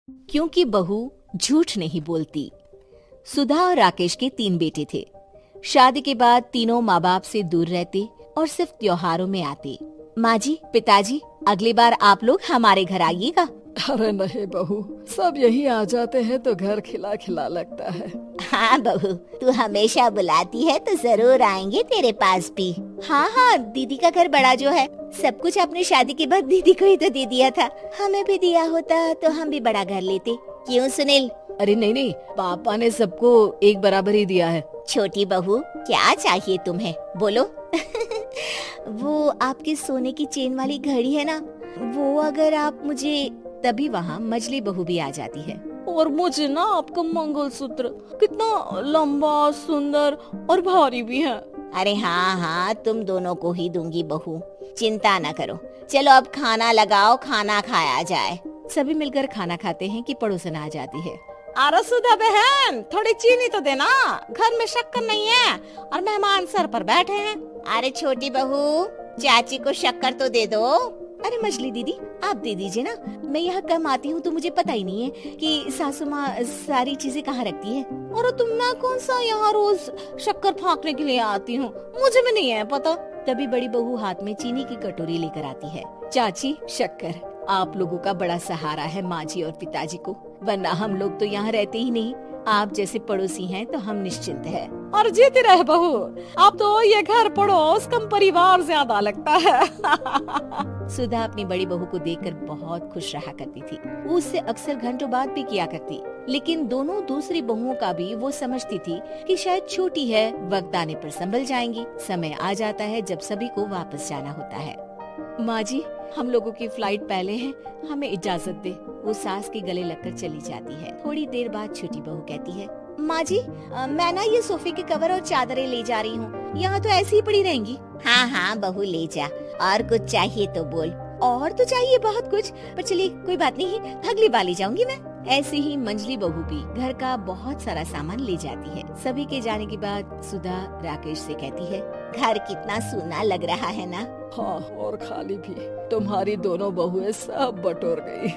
क्योंकि बहू झूठ नहीं बोलती। सुधा और राकेश के 3 बेटे थे। शादी के बाद तीनों माँ बाप से दूर रहते और सिर्फ त्योहारों में आते। माँ जी, पिताजी, अगली बार आप लोग हमारे घर आइएगा। अरे नहीं बहू, सब यही आ जाते हैं तो घर खिला खिला लगता है। हाँ बहू, तू हमेशा बुलाती है तो जरूर आएंगे तेरे पास भी। हाँ हाँ, दीदी का घर बड़ा जो है, सब कुछ आपने शादी के बाद दीदी को ही तो दे दिया था। हमें भी दिया होता तो हम भी बड़ा घर लेते। क्यों सुनील? अरे नहीं नहीं, पापा ने सबको एक बराबर ही दिया है। छोटी बहू, क्या चाहिए तुम्हें, बोलो। वो आपके सोने की चेन वाली घड़ी है ना, वो अगर आप मुझे। तभी वहाँ मजली बहू भी आ जाती है। और मुझे ना आपका मंगलसूत्र कितना लंबा, सुंदर और भारी भी है। अरे हाँ हाँ, तुम दोनों को ही दूंगी बहू, चिंता न करो। चलो अब खाना लगाओ, खाना खाया जाए। सभी मिलकर खाना खाते हैं कि पड़ोसन आ जाती है। अरे सुधा बहन, थोड़ी चीनी तो देना, घर में शक्कर नहीं है और मेहमान सर पर बैठे हैं। अरे छोटी बहू, चाची को शक्कर तो दे दो। अरे मछली दीदी, आप दे दीजिए ना, मैं यहाँ कम आती हूँ तो मुझे पता ही नहीं है कि सासू माँ सारी चीजें कहाँ रखती है। और तुम, मैं कौन सा यहाँ रोज शक्कर फाँकने के लिए आती हूँ, मुझे भी नहीं है पता। तभी बड़ी बहू हाथ में चीनी की कटोरी लेकर आती है। चाची, शक्कर आप लोगों का बड़ा सहारा है माँ जी और पिताजी को, वरना हम लोग तो यहाँ रहते ही नहीं। आप जैसे पड़ोसी हैं तो हम निश्चिंत हैं। और जीती रहे बहू, अब तो ये घर पड़ोस कम परिवार ज्यादा लगता है। सुधा अपनी बड़ी बहू को देखकर बहुत खुश रहा करती थी। वो उससे अक्सर घंटों बात भी किया करती, लेकिन दोनों दूसरी बहुओं का भी वो समझती थी कि शायद छोटी है, वक्त आने पर संभल जाएंगी। समय आ जाता है जब सभी को वापस जाना होता है। माँ जी, हम लोगों की फ्लाइट पहले है, हमें इजाजत दे। वो सास के गले लगकर चली जाती है। थोड़ी देर बाद छोटी बहू कहती है, माँ जी, मैं ना ये सोफे के कवर और चादरें ले जा रही हूँ, यहाँ तो ऐसी ही पड़ी रहेंगी। हाँ हाँ बहू, ले जा, और कुछ चाहिए तो बोल। और तो चाहिए बहुत कुछ, पर चलिए कोई बात नहीं, अगली बार ले जाऊंगी मैं। ऐसे ही मंजली बहू भी घर का बहुत सारा सामान ले जाती है। सभी के जाने के बाद सुधा राकेश से कहती है, घर कितना सूना लग रहा है ना। हाँ, और खाली भी। तुम्हारी दोनों बहुएं सब बटोर गई।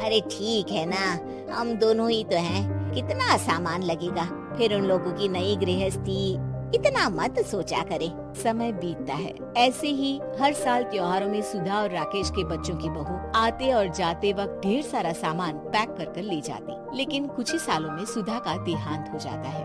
अरे ठीक है ना, हम दोनों ही तो हैं, कितना सामान लगेगा। फिर उन लोगों की नई गृहस्थी, इतना मत सोचा करे। समय बीतता है। ऐसे ही हर साल त्योहारों में सुधा और राकेश के बच्चों की बहू आते और जाते वक्त ढेर सारा सामान पैक कर कर ले जाती। लेकिन कुछ ही सालों में सुधा का देहांत हो जाता है।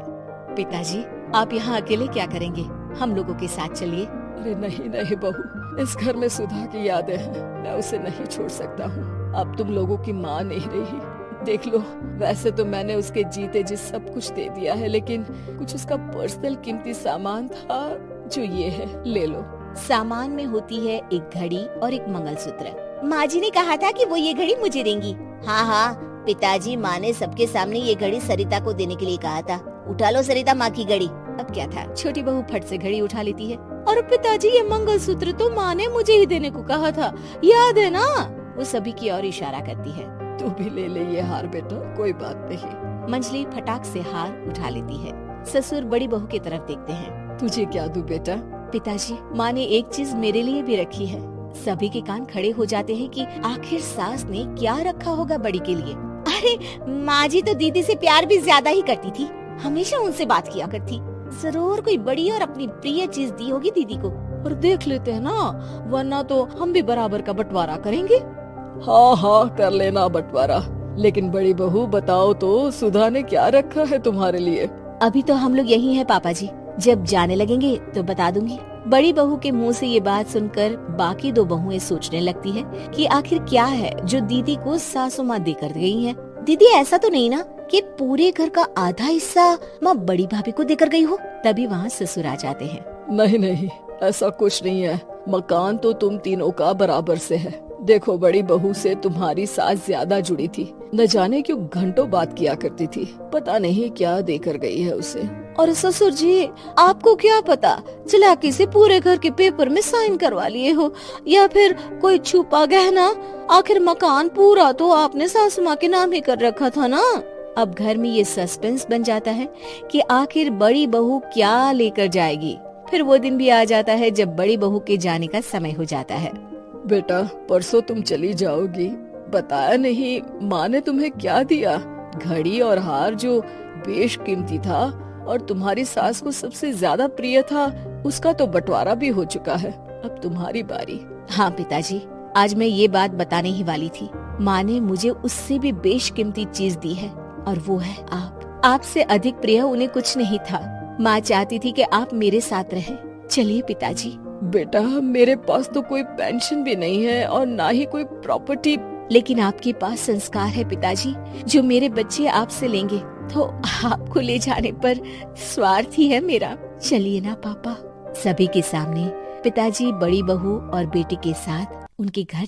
पिताजी, आप यहाँ अकेले क्या करेंगे? हम लोगों के साथ चलिए। अरे नहीं नहीं बहू, इस घर में सुधा की यादें हैं, मैं उसे नहीं छोड़ सकता हूँ। अब तुम लोगों की माँ नहीं रही। देख लो, वैसे तो मैंने उसके जीते जी सब कुछ दे दिया है, लेकिन कुछ उसका पर्सनल कीमती सामान था जो ये है, ले लो। सामान में होती है एक घड़ी और एक मंगलसूत्र। माँ जी ने कहा था कि वो ये घड़ी मुझे देंगी। हाँ हाँ, पिताजी, माँ ने सबके सामने ये घड़ी सरिता को देने के लिए कहा था। उठा लो सरिता माँ की घड़ी। अब क्या था, छोटी बहू फट से घड़ी उठा लेती है। और पिताजी, ये मंगलसूत्र तो माँ ने मुझे ही देने को कहा था, याद है ना? वो सभी की ओर इशारा करती है। तू भी ले ले ये हार बेटा, कोई बात नहीं। मंजली फटाक से हार उठा लेती है। ससुर बड़ी बहू की तरफ देखते हैं। तुझे क्या दूं बेटा? पिताजी, माँ ने एक चीज मेरे लिए भी रखी है। सभी के कान खड़े हो जाते हैं कि आखिर सास ने क्या रखा होगा बड़ी के लिए। अरे माँ जी तो दीदी से प्यार भी ज्यादा ही करती थी, हमेशा उनसे बात किया करती। जरूर कोई बड़ी और अपनी प्रिय चीज दी होगी दीदी को। और देख लेते हैं ना, वरना तो हम भी बराबर का बंटवारा करेंगे। हाँ हाँ, कर लेना बंटवारा। लेकिन बड़ी बहू, बताओ तो सुधा ने क्या रखा है तुम्हारे लिए? अभी तो हम लोग यही हैं पापा जी, जब जाने लगेंगे तो बता दूंगी। बड़ी बहू के मुंह से ये बात सुनकर बाकी 2 बहुएं सोचने लगती है कि आखिर क्या है जो दीदी को सासू माँ देकर गई है। दीदी, ऐसा तो नहीं ना कि पूरे घर का आधा हिस्सा माँ बड़ी भाभी को देकर गई हो? तभी वहाँ ससुर आ जाते हैं। नहीं नहीं, ऐसा कुछ नहीं है। मकान तो तुम तीनों का बराबर से है। देखो, बड़ी बहू से तुम्हारी सास ज्यादा जुड़ी थी, न जाने क्यों घंटों बात किया करती थी। पता नहीं क्या देकर गई है उसे। और ससुर जी, आपको क्या पता, चालाकी से पूरे घर के पेपर में साइन करवा लिए हो, या फिर कोई छुपा गहना। आखिर मकान पूरा तो आपने सासू माँ के नाम ही कर रखा था ना। अब घर में ये सस्पेंस बन जाता है कि आखिर बड़ी बहू क्या लेकर जाएगी। फिर वो दिन भी आ जाता है जब बड़ी बहू के जाने का समय हो जाता है। बेटा, परसों तुम चली जाओगी, बताया नहीं, माँ ने तुम्हें क्या दिया? घड़ी और हार जो बेशकीमती था और तुम्हारी सास को सबसे ज्यादा प्रिय था, उसका तो बंटवारा भी हो चुका है। अब तुम्हारी बारी। हाँ पिताजी, आज मैं ये बात बताने ही वाली थी। माँ ने मुझे उससे भी बेशकीमती चीज दी है और वो है आप। आपसे अधिक प्रिय उन्हें कुछ नहीं था। माँ चाहती थी कि आप मेरे साथ रहें। चलिए पिताजी। बेटा, मेरे पास तो कोई पेंशन भी नहीं है और ना ही कोई प्रॉपर्टी। लेकिन आपके पास संस्कार है पिताजी, जो मेरे बच्चे आपसे लेंगे, तो आपको ले जाने पर स्वार्थ ही है मेरा। चलिए ना पापा। सभी के सामने पिताजी बड़ी बहू और बेटी के साथ उनके घर